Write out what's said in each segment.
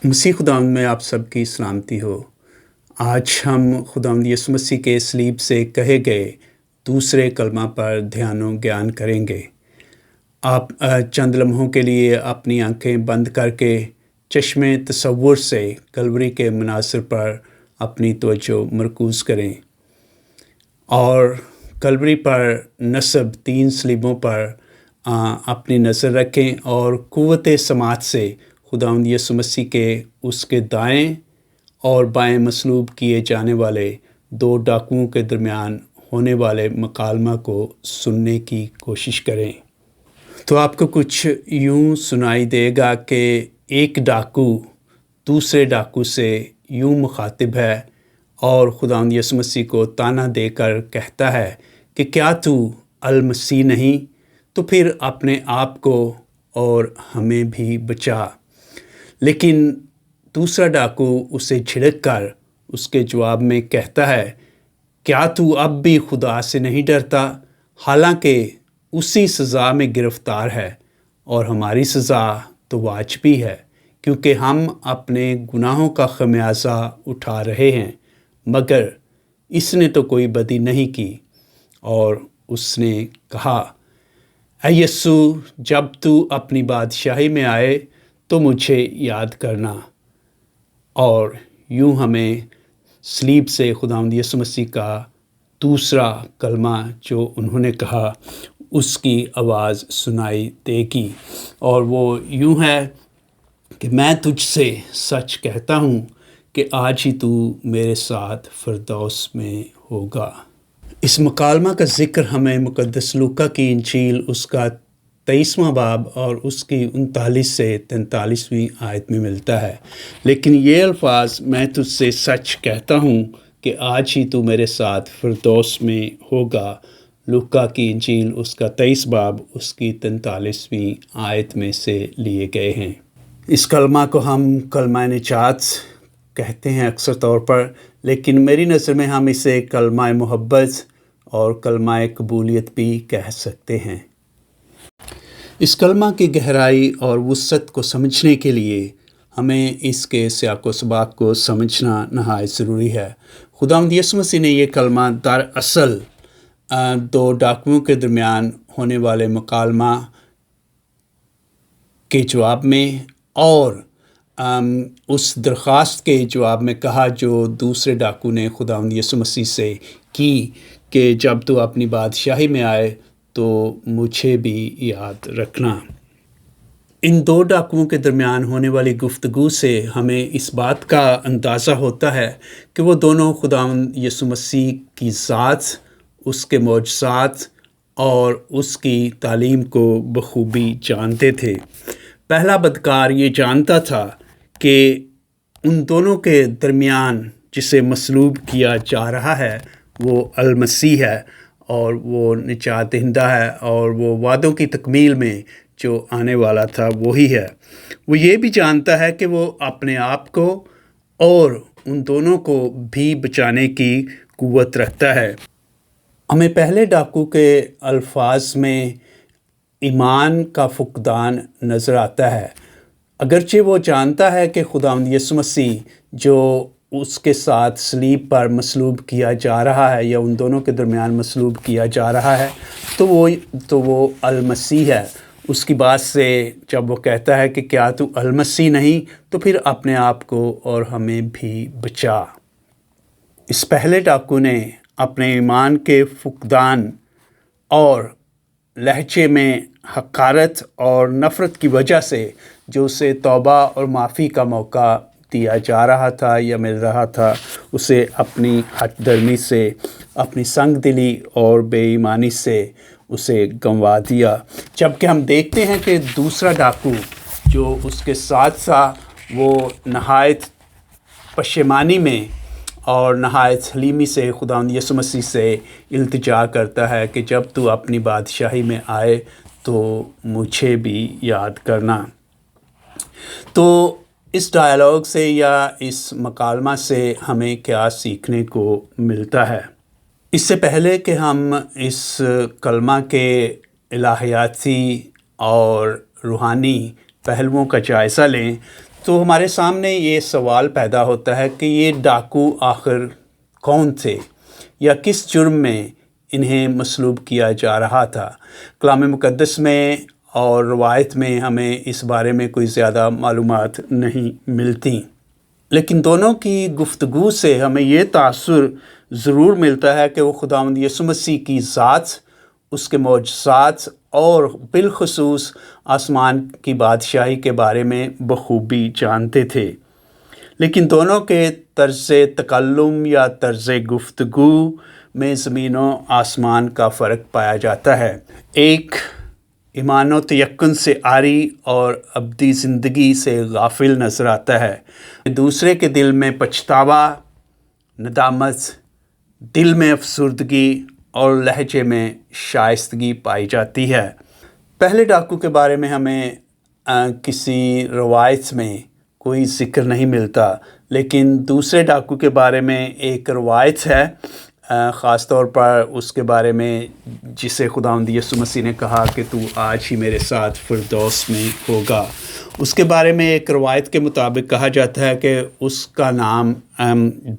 مسیح خداوند میں آپ سب کی سلامتی ہو۔ آج ہم خداوند یسوع مسیح کے صلیب سے کہے گئے دوسرے کلمہ پر دھیان و گیان کریں گے۔ آپ چند لمحوں کے لیے اپنی آنکھیں بند کر کے چشمِ تصور سے کلوری کے مناظر پر اپنی توجہ مرکوز کریں اور کلوری پر نصب 3 صلیبوں پر اپنی نظر رکھیں اور قوت سماعت سے خداوند یسوع مسیح کے اس کے دائیں اور بائیں مصلوب کیے جانے والے 2 ڈاکوؤں کے درمیان ہونے والے مکالمہ کو سننے کی کوشش کریں۔ تو آپ کو کچھ یوں سنائی دے گا کہ ایک ڈاکو دوسرے ڈاکو سے یوں مخاطب ہے اور خداوند یسوع مسیح کو طعنہ دے کر کہتا ہے کہ کیا تو المسیح نہیں؟ تو پھر اپنے آپ کو اور ہمیں بھی بچا۔ لیکن دوسرا ڈاکو اسے جھڑک کر اس کے جواب میں کہتا ہے کیا تو اب بھی خدا سے نہیں ڈرتا؟ حالانکہ اسی سزا میں گرفتار ہے اور ہماری سزا تو واجبی ہے کیونکہ ہم اپنے گناہوں کا خمیازہ اٹھا رہے ہیں، مگر اس نے تو کوئی بدی نہیں کی۔ اور اس نے کہا اے یسوع، جب تو اپنی بادشاہی میں آئے تو مجھے یاد کرنا۔ اور یوں ہمیں صلیب سے خداوند یسوع مسیح کا دوسرا کلمہ جو انہوں نے کہا اس کی آواز سنائی دے گی، اور وہ یوں ہے کہ میں تجھ سے سچ کہتا ہوں کہ آج ہی تو میرے ساتھ فردوس میں ہوگا۔ اس مکالمہ کا ذکر ہمیں مقدس لوکا کی انجیل اس کا 23واں باب اور اس کی 39 سے 43ویں آیت میں ملتا ہے، لیکن یہ الفاظ میں تجھ سے سچ کہتا ہوں کہ آج ہی تو میرے ساتھ فردوس میں ہوگا، لوکا کی انجیل اس کا 23 باب اس کی 43ویں آیت میں سے لیے گئے ہیں۔ اس کلمہ کو ہم کلمہ نجات کہتے ہیں اکثر طور پر، لیکن میری نظر میں ہم اسے کلمہ محبت اور کلمہ قبولیت بھی کہہ سکتے ہیں۔ اس کلمہ کی گہرائی اور وسعت کو سمجھنے کے لیے ہمیں اس کے سیاق و سباق کو سمجھنا نہایت ضروری ہے۔ خداوند یسوع مسیح نے یہ کلمہ دراصل 2 ڈاکوؤں کے درمیان ہونے والے مکالمہ کے جواب میں اور اس درخواست کے جواب میں کہا جو دوسرے ڈاکو نے خداوند یسوع مسیح سے کی کہ جب تو اپنی بادشاہی میں آئے تو مجھے بھی یاد رکھنا۔ ان 2 ڈاکوؤں کے درمیان ہونے والی گفتگو سے ہمیں اس بات کا اندازہ ہوتا ہے کہ وہ دونوں خداوند یسوع مسیح کی ذات، اس کے معجزات اور اس کی تعلیم کو بخوبی جانتے تھے۔ پہلا بدکار یہ جانتا تھا کہ ان دونوں کے درمیان جسے مصلوب کیا جا رہا ہے وہ المسیح ہے اور وہ نجات دہندہ ہے، اور وہ وعدوں کی تکمیل میں جو آنے والا تھا وہی ہے۔ وہ یہ بھی جانتا ہے کہ وہ اپنے آپ کو اور ان دونوں کو بھی بچانے کی قوت رکھتا ہے۔ ہمیں پہلے ڈاکو کے الفاظ میں ایمان کا فقدان نظر آتا ہے۔ اگرچہ وہ جانتا ہے کہ خداوند یسوع مسیح جو اس کے ساتھ صلیب پر مصلوب کیا جا رہا ہے یا ان دونوں کے درمیان مصلوب کیا جا رہا ہے تو وہ المسیح ہے۔ اس کی بات سے جب وہ کہتا ہے کہ کیا تو المسیح نہیں، تو پھر اپنے آپ کو اور ہمیں بھی بچا۔ اس پہلے ڈاکو نے اپنے ایمان کے فقدان اور لہجے میں حقارت اور نفرت کی وجہ سے جو اسے توبہ اور معافی کا موقع دیا جا رہا تھا یا مل رہا تھا، اسے اپنی ہٹ درمی سے، اپنی سنگ دلی اور بے ایمانی سے اسے گنوا دیا۔ جبکہ ہم دیکھتے ہیں کہ دوسرا ڈاکو جو اس کے ساتھ تھا وہ نہایت پشیمانی میں اور نہایت حلیمی سے خداوند یسوع مسیح سے التجا کرتا ہے کہ جب تو اپنی بادشاہی میں آئے تو مجھے بھی یاد کرنا۔ تو اس ڈائلاگ سے یا اس مکالمہ سے ہمیں کیا سیکھنے کو ملتا ہے؟ اس سے پہلے کہ ہم اس کلمہ کے الہیاتی اور روحانی پہلوؤں کا جائزہ لیں تو ہمارے سامنے یہ سوال پیدا ہوتا ہے کہ یہ ڈاکو آخر کون تھے یا کس جرم میں انہیں مصلوب کیا جا رہا تھا؟ کلام مقدس میں اور روایت میں ہمیں اس بارے میں کوئی زیادہ معلومات نہیں ملتی، لیکن دونوں کی گفتگو سے ہمیں یہ تاثر ضرور ملتا ہے کہ وہ خداوند یسوع مسیح کی ذات، اس کے معجزات اور بالخصوص آسمان کی بادشاہی کے بارے میں بخوبی جانتے تھے، لیکن دونوں کے طرز تکلم یا طرز گفتگو میں زمین و آسمان کا فرق پایا جاتا ہے۔ ایک ایمان و تیقن سے عاری اور ابدی زندگی سے غافل نظر آتا ہے، دوسرے کے دل میں پچھتاوا، ندامت، دل میں افسردگی اور لہجے میں شائستگی پائی جاتی ہے۔ پہلے ڈاکو کے بارے میں ہمیں کسی روایت میں کوئی ذکر نہیں ملتا، لیکن دوسرے ڈاکو کے بارے میں ایک روایت ہے، خاص طور پر اس کے بارے میں جسے خداوند یسوع مسیح نے کہا کہ تو آج ہی میرے ساتھ فردوس میں ہوگا۔ اس کے بارے میں ایک روایت کے مطابق کہا جاتا ہے کہ اس کا نام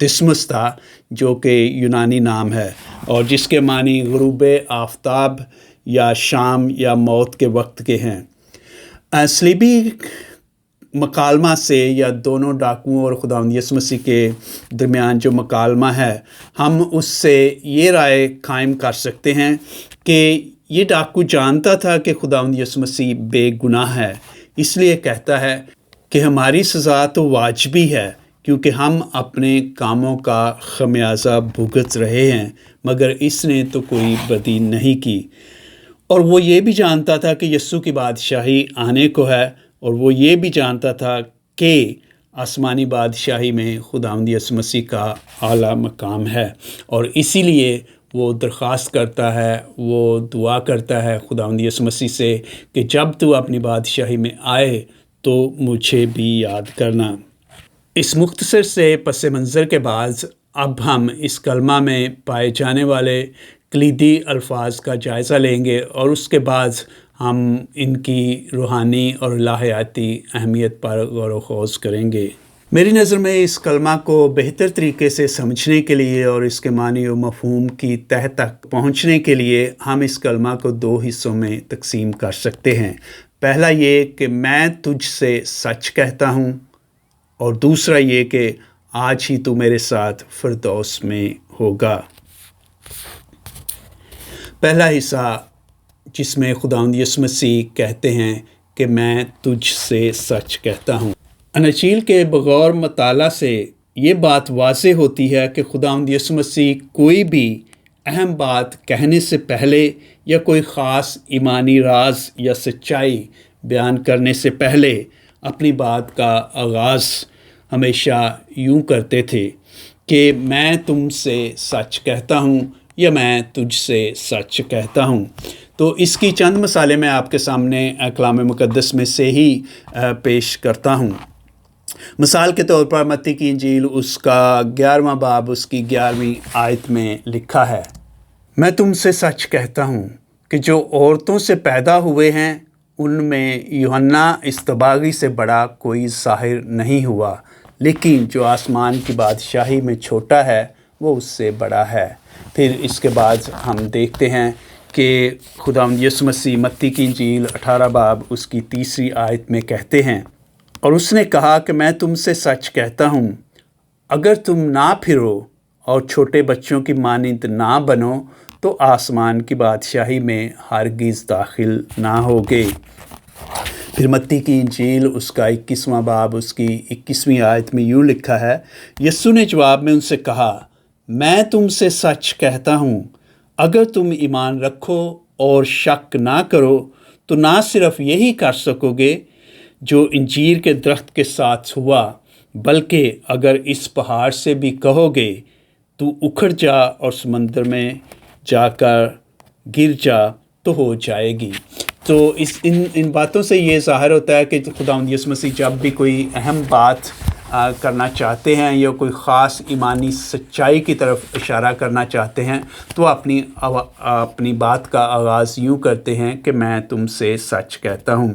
دسمس تھا، جو کہ یونانی نام ہے اور جس کے معنی غروب آفتاب یا شام یا موت کے وقت کے ہیں۔ صلیبی مکالمہ سے یا دونوں ڈاکوؤں اور خداوند یسوع مسیح کے درمیان جو مکالمہ ہے، ہم اس سے یہ رائے قائم کر سکتے ہیں کہ یہ ڈاکو جانتا تھا کہ خداوند یسوع مسیح بے گناہ ہے، اس لیے کہتا ہے کہ ہماری سزا تو واجبی ہے کیونکہ ہم اپنے کاموں کا خمیازہ بھگت رہے ہیں، مگر اس نے تو کوئی بدی نہیں کی۔ اور وہ یہ بھی جانتا تھا کہ یسوع کی بادشاہی آنے کو ہے، اور وہ یہ بھی جانتا تھا کہ آسمانی بادشاہی میں خداوند یسوع مسیح کا اعلیٰ مقام ہے، اور اسی لیے وہ درخواست کرتا ہے، وہ دعا کرتا ہے خداوند یسوع مسیح سے کہ جب تو اپنی بادشاہی میں آئے تو مجھے بھی یاد کرنا۔ اس مختصر سے پس منظر کے بعد اب ہم اس کلمہ میں پائے جانے والے کلیدی الفاظ کا جائزہ لیں گے، اور اس کے بعد ہم ان کی روحانی اور الہیاتی اہمیت پر غور و خوض کریں گے۔ میری نظر میں اس کلمہ کو بہتر طریقے سے سمجھنے کے لیے اور اس کے معنی و مفہوم کی تہ تک پہنچنے کے لیے ہم اس کلمہ کو دو حصوں میں تقسیم کر سکتے ہیں۔ پہلا یہ کہ میں تجھ سے سچ کہتا ہوں، اور دوسرا یہ کہ آج ہی تو میرے ساتھ فردوس میں ہوگا۔ پہلا حصہ جس میں خداوند یسوع مسیح کہتے ہیں کہ میں تجھ سے سچ کہتا ہوں۔ اناجیل کے بغور مطالعہ سے یہ بات واضح ہوتی ہے کہ خداوند یسوع مسیح کوئی بھی اہم بات کہنے سے پہلے یا کوئی خاص ایمانی راز یا سچائی بیان کرنے سے پہلے اپنی بات کا آغاز ہمیشہ یوں کرتے تھے کہ میں تم سے سچ کہتا ہوں یا میں تجھ سے سچ کہتا ہوں۔ تو اس کی چند مثالیں میں آپ کے سامنے کلام مقدس میں سے ہی پیش کرتا ہوں۔ مثال کے طور پر متی کی انجیل اس کا 11واں باب اس کی 11ویں آیت میں لکھا ہے، میں تم سے سچ کہتا ہوں کہ جو عورتوں سے پیدا ہوئے ہیں ان میں یوحنا اصطباغی سے بڑا کوئی ظاہر نہیں ہوا، لیکن جو آسمان کی بادشاہی میں چھوٹا ہے وہ اس سے بڑا ہے۔ پھر اس کے بعد ہم دیکھتے ہیں کہ خداوند یسوع مسیح متی کی انجیل 18 باب اس کی 3 آیت میں کہتے ہیں، اور اس نے کہا کہ میں تم سے سچ کہتا ہوں، اگر تم نہ پھرو اور چھوٹے بچوں کی مانند نہ بنو تو آسمان کی بادشاہی میں ہرگز داخل نہ ہوگے۔ پھر متی کی انجیل اس کا 21واں باب اس کی 21ویں آیت میں یوں لکھا ہے، یسوع نے جواب میں ان سے کہا، میں تم سے سچ کہتا ہوں، اگر تم ایمان رکھو اور شک نہ کرو تو نہ صرف یہی کر سکو گے جو انجیر کے درخت کے ساتھ ہوا، بلکہ اگر اس پہاڑ سے بھی کہو گے تو اکھڑ جا اور سمندر میں جا کر گر جا تو ہو جائے گی۔ تو ان باتوں سے یہ ظاہر ہوتا ہے کہ خداوند یسوع مسیح جب بھی کوئی اہم بات کرنا چاہتے ہیں یا کوئی خاص ایمانی سچائی کی طرف اشارہ کرنا چاہتے ہیں تو اپنی بات کا آغاز یوں کرتے ہیں کہ میں تم سے سچ کہتا ہوں۔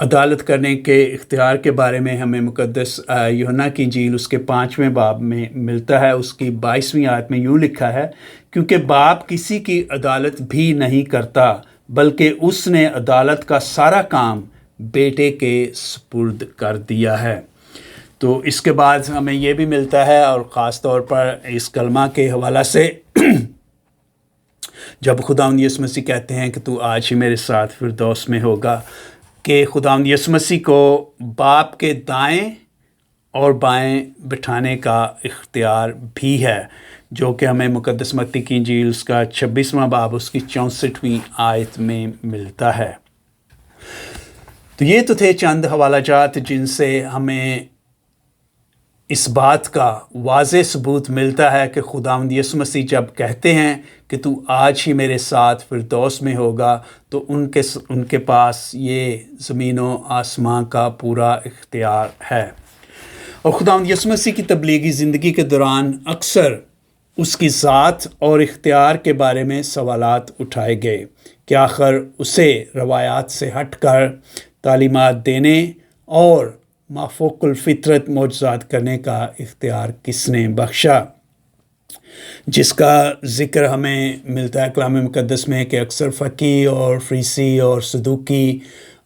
عدالت کرنے کے اختیار کے بارے میں ہمیں مقدس یوحنا کی انجیل اس کے 5ویں باب میں ملتا ہے۔ اس کی 22ویں آیت میں یوں لکھا ہے، کیونکہ باپ کسی کی عدالت بھی نہیں کرتا بلکہ اس نے عدالت کا سارا کام بیٹے کے سپرد کر دیا ہے۔ تو اس کے بعد ہمیں یہ بھی ملتا ہے، اور خاص طور پر اس کلمہ کے حوالہ سے جب خداوند یسوع مسیح کہتے ہیں کہ تو آج ہی میرے ساتھ فردوس میں ہوگا، کہ خداوند یسوع مسیح کو باپ کے دائیں اور بائیں بٹھانے کا اختیار بھی ہے، جو کہ ہمیں مقدس متی کی انجیل اس کا 26واں باب اس کی 64ویں آیت میں ملتا ہے۔ تو یہ تو تھے چند حوالہ جات جن سے ہمیں اس بات کا واضح ثبوت ملتا ہے کہ خداوند یسوع مسیح جب کہتے ہیں کہ تو آج ہی میرے ساتھ فردوس میں ہوگا، تو ان کے پاس یہ زمین و آسمان کا پورا اختیار ہے۔ اور خداوند یسوع مسیح کی تبلیغی زندگی کے دوران اکثر اس کی ذات اور اختیار کے بارے میں سوالات اٹھائے گئے کہ آخر اسے روایات سے ہٹ کر تعلیمات دینے اور مافوق الفطرت معجزات کرنے کا اختیار کس نے بخشا، جس کا ذکر ہمیں ملتا ہے کلام مقدس میں کہ اکثر فقی اور فریسی اور صدوقی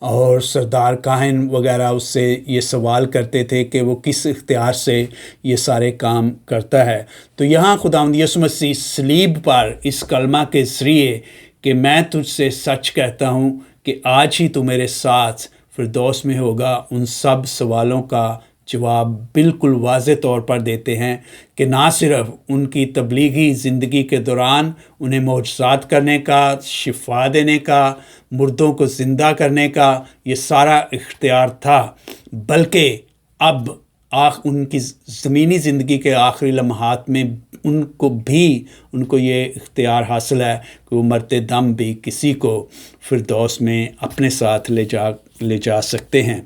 اور سردار کاہن وغیرہ اس سے یہ سوال کرتے تھے کہ وہ کس اختیار سے یہ سارے کام کرتا ہے۔ تو یہاں خداوند یسوع مسیح صلیب پر اس کلمہ کے ذریعے کہ میں تجھ سے سچ کہتا ہوں کہ آج ہی تو میرے ساتھ فردوس میں ہوگا، ان سب سوالوں کا جواب بالکل واضح طور پر دیتے ہیں کہ نہ صرف ان کی تبلیغی زندگی کے دوران انہیں معجزات کرنے کا، شفا دینے کا، مردوں کو زندہ کرنے کا یہ سارا اختیار تھا، بلکہ اب ان کی زمینی زندگی کے آخری لمحات میں ان کو یہ اختیار حاصل ہے کہ وہ مرتے دم بھی کسی کو فردوس میں اپنے ساتھ لے جا سکتے ہیں۔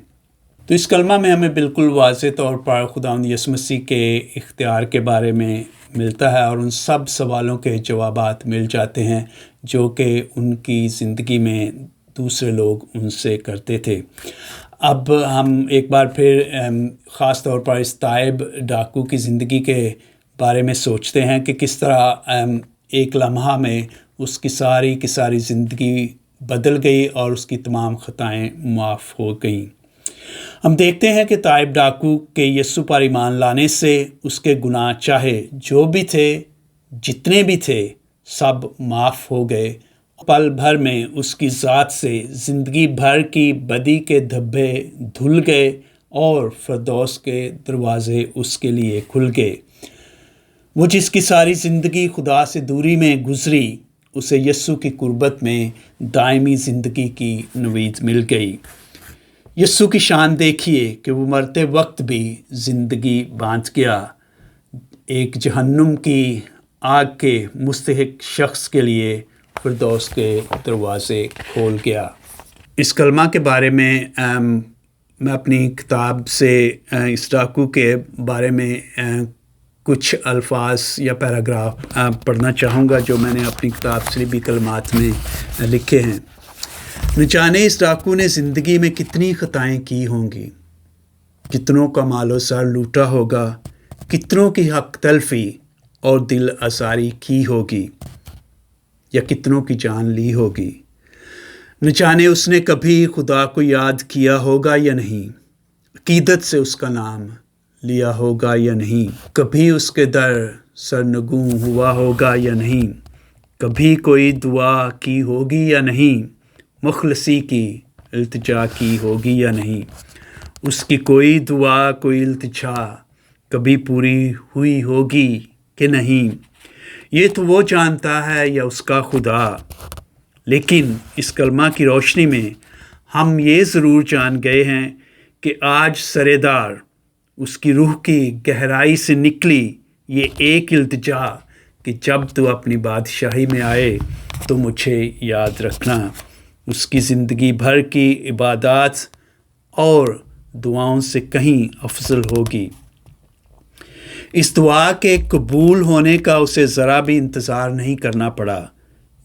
تو اس کلمہ میں ہمیں بالکل واضح طور پر خداوند یسوع مسیح کے اختیار کے بارے میں ملتا ہے، اور ان سب سوالوں کے جوابات مل جاتے ہیں جو کہ ان کی زندگی میں دوسرے لوگ ان سے کرتے تھے۔ اب ہم ایک بار پھر خاص طور پر اس تائب ڈاکو کی زندگی کے بارے میں سوچتے ہیں کہ کس طرح ایک لمحہ میں اس کی ساری زندگی بدل گئی اور اس کی تمام خطائیں معاف ہو گئیں۔ ہم دیکھتے ہیں کہ تائب ڈاکو کے یسوع پر ایمان لانے سے اس کے گناہ چاہے جو بھی تھے، جتنے بھی تھے، سب معاف ہو گئے۔ پل بھر میں اس کی ذات سے زندگی بھر کی بدی کے دھبے دھل گئے اور فردوس کے دروازے اس کے لیے کھل گئے۔ وہ جس کی ساری زندگی خدا سے دوری میں گزری، اسے یسوع کی قربت میں دائمی زندگی کی نوید مل گئی۔ یسوع کی شان دیکھیے کہ وہ مرتے وقت بھی زندگی بانٹ گیا، ایک جہنم کی آگ کے مستحق شخص کے لیے فردوس کے دروازے کھول گیا۔ اس کلمہ کے بارے میں میں اپنی کتاب سے اس ڈاکو کے بارے میں کچھ الفاظ یا پیراگراف پڑھنا چاہوں گا جو میں نے اپنی کتاب صلیبی کلمات میں لکھے ہیں۔ نہ جانے اس ڈاکو نے زندگی میں کتنی خطائیں کی ہوں گی، کتنوں کا مال و زر لوٹا ہوگا، کتنوں کی حق تلفی اور دل آزاری کی ہوگی، یا کتنوں کی جان لی ہوگی۔ نہ جانے اس نے کبھی خدا کو یاد کیا ہوگا یا نہیں، عقیدت سے اس کا نام لیا ہوگا یا نہیں، کبھی اس کے در سرنگوں ہوا ہوگا یا نہیں، کبھی کوئی دعا کی ہوگی یا نہیں، مخلصی کی التجا کی ہوگی یا نہیں، اس کی کوئی دعا، کوئی التجا کبھی پوری ہوئی ہوگی کہ نہیں، یہ تو وہ جانتا ہے یا اس کا خدا۔ لیکن اس کلمہ کی روشنی میں ہم یہ ضرور جان گئے ہیں کہ آج سرےدار اس کی روح کی گہرائی سے نکلی یہ ایک التجا کہ جب تو اپنی بادشاہی میں آئے تو مجھے یاد رکھنا۔ اس کی زندگی بھر کی عبادات اور دعاؤں سے کہیں افضل ہوگی۔ اس دعا کے قبول ہونے کا اسے ذرا بھی انتظار نہیں کرنا پڑا۔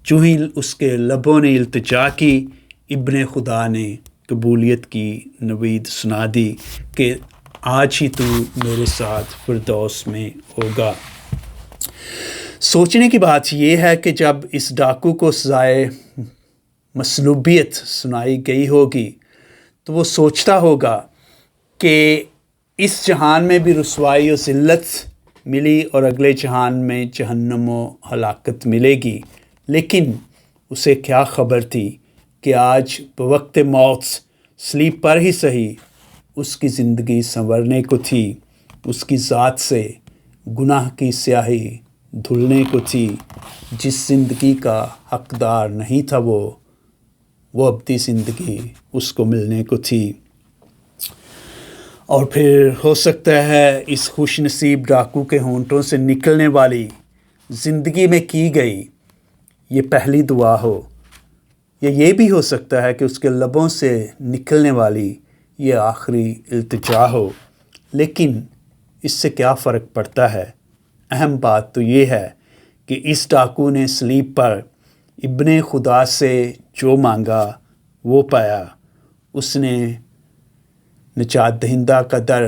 جو ہی اس کے لبوں نے التجا کی، ابن خدا نے قبولیت کی نوید سنا دی کہ آج ہی تو میرے ساتھ فردوس میں ہوگا۔ سوچنے کی بات یہ ہے کہ جب اس ڈاکو کو سزائے مصلوبیت سنائی گئی ہوگی تو وہ سوچتا ہوگا کہ اس جہان میں بھی رسوائی و ذلت ملی اور اگلے جہان میں جہنم و ہلاکت ملے گی، لیکن اسے کیا خبر تھی کہ آج بوقت موت سلیب پر ہی صحیح اس کی زندگی سنورنے کو تھی، اس کی ذات سے گناہ کی سیاہی دھلنے کو تھی۔ جس زندگی کا حقدار نہیں تھا وہ ابدی زندگی اس کو ملنے کو تھی۔ اور پھر ہو سکتا ہے اس خوش نصیب ڈاکو کے ہونٹوں سے نکلنے والی زندگی میں کی گئی یہ پہلی دعا ہو، یا یہ بھی ہو سکتا ہے کہ اس کے لبوں سے نکلنے والی یہ آخری التجا ہو، لیکن اس سے کیا فرق پڑتا ہے؟ اہم بات تو یہ ہے کہ اس ڈاکو نے سلیب پر ابن خدا سے جو مانگا وہ پایا۔ اس نے نجات دہندہ کا در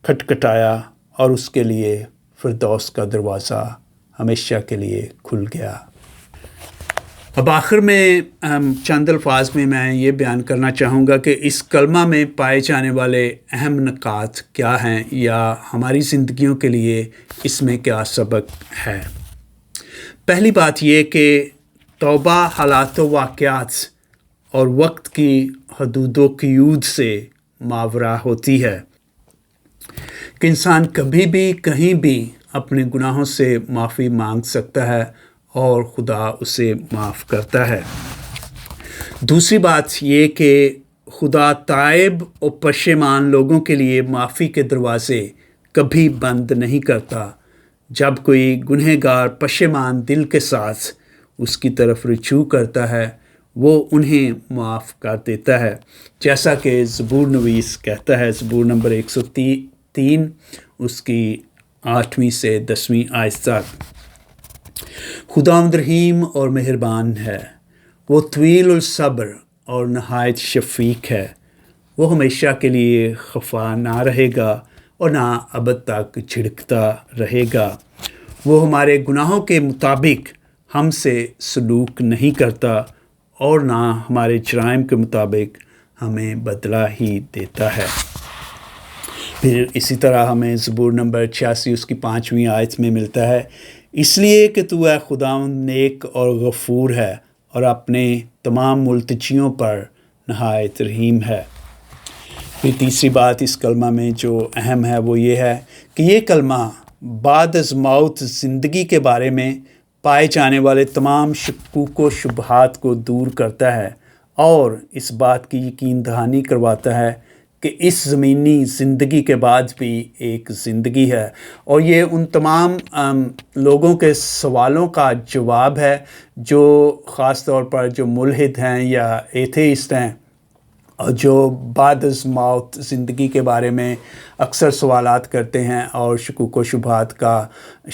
کھٹکھٹایا اور اس کے لیے فردوس کا دروازہ ہمیشہ کے لیے کھل گیا۔ اب آخر میں چند الفاظ میں یہ بیان کرنا چاہوں گا کہ اس کلمہ میں پائے جانے والے اہم نکات کیا ہیں، یا ہماری زندگیوں کے لیے اس میں کیا سبق ہے۔ پہلی بات یہ کہ توبہ حالات و واقعات اور وقت کی حدود و قیود سے ماورا ہوتی ہے، کہ انسان کبھی بھی کہیں بھی اپنے گناہوں سے معافی مانگ سکتا ہے اور خدا اسے معاف کرتا ہے۔ دوسری بات یہ کہ خدا تائب و پشیمان لوگوں کے لیے معافی کے دروازے کبھی بند نہیں کرتا۔ جب کوئی گنہگار پشیمان دل کے ساتھ اس کی طرف رجوع کرتا ہے وہ انہیں معاف کر دیتا ہے، جیسا کہ زبور نویس کہتا ہے، زبور نمبر 103 اس کی 8ویں سے 10ویں آیت تک۔ خداوند رحیم اور مہربان ہے، وہ طویل الصبر اور نہایت شفیق ہے، وہ ہمیشہ کے لیے خفا نہ رہے گا اور نہ ابد تک جھڑکتا رہے گا۔ وہ ہمارے گناہوں کے مطابق ہم سے سلوک نہیں کرتا اور نہ ہمارے جرائم کے مطابق ہمیں بدلہ ہی دیتا ہے۔ پھر اسی طرح ہمیں زبور نمبر 86 اس کی 5ویں آیت میں ملتا ہے، اس لیے کہ تو اے خداوند نیک اور غفور ہے اور اپنے تمام ملتجیوں پر نہایت رحیم ہے۔ پھر تیسری بات اس کلمہ میں جو اہم ہے وہ یہ ہے کہ یہ کلمہ بعد از موت زندگی کے بارے میں پائے جانے والے تمام شکوک و شبہات کو دور کرتا ہے اور اس بات کی یقین دہانی کرواتا ہے کہ اس زمینی زندگی کے بعد بھی ایک زندگی ہے، اور یہ ان تمام لوگوں کے سوالوں کا جواب ہے جو خاص طور پر جو ملحد ہیں یا ایتھیسٹ ہیں اور جو بعد از موت زندگی کے بارے میں اکثر سوالات کرتے ہیں اور شکوک و شبہات کا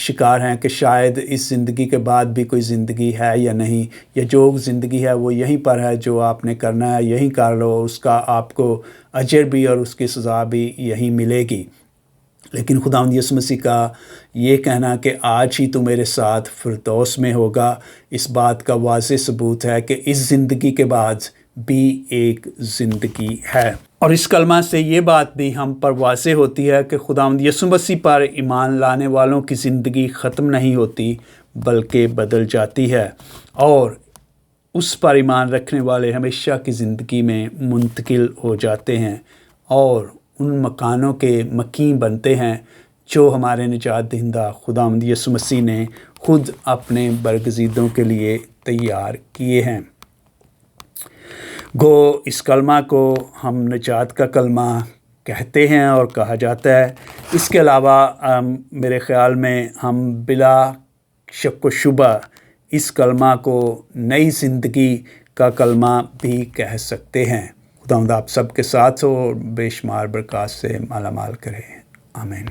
شکار ہیں کہ شاید اس زندگی کے بعد بھی کوئی زندگی ہے یا نہیں، یا جو زندگی ہے وہ یہیں پر ہے، جو آپ نے کرنا ہے یہیں کر لو، اس کا آپ کو اجر بھی اور اس کی سزا بھی یہیں ملے گی۔ لیکن خداوند یسوع مسیح کا یہ کہنا کہ آج ہی تو میرے ساتھ فردوس میں ہوگا، اس بات کا واضح ثبوت ہے کہ اس زندگی کے بعد بھی ایک زندگی ہے۔ اور اس کلمہ سے یہ بات بھی ہم پر واضح ہوتی ہے کہ خداوند یسوع مسیح پر ایمان لانے والوں کی زندگی ختم نہیں ہوتی بلکہ بدل جاتی ہے، اور اس پر ایمان رکھنے والے ہمیشہ کی زندگی میں منتقل ہو جاتے ہیں اور ان مکانوں کے مکین بنتے ہیں جو ہمارے نجات دہندہ خداوند یسوع مسیح نے خود اپنے برگزیدوں کے لیے تیار کیے ہیں۔ گو اس کلمہ کو ہم نجات کا کلمہ کہتے ہیں اور کہا جاتا ہے۔ اس کے علاوہ میرے خیال میں ہم بلا شک و شبہ اس کلمہ کو نئی زندگی کا کلمہ بھی کہہ سکتے ہیں۔ خداوند آپ سب کے ساتھ ہو اور بے شمار برکات سے مالا مال کرے، آمین۔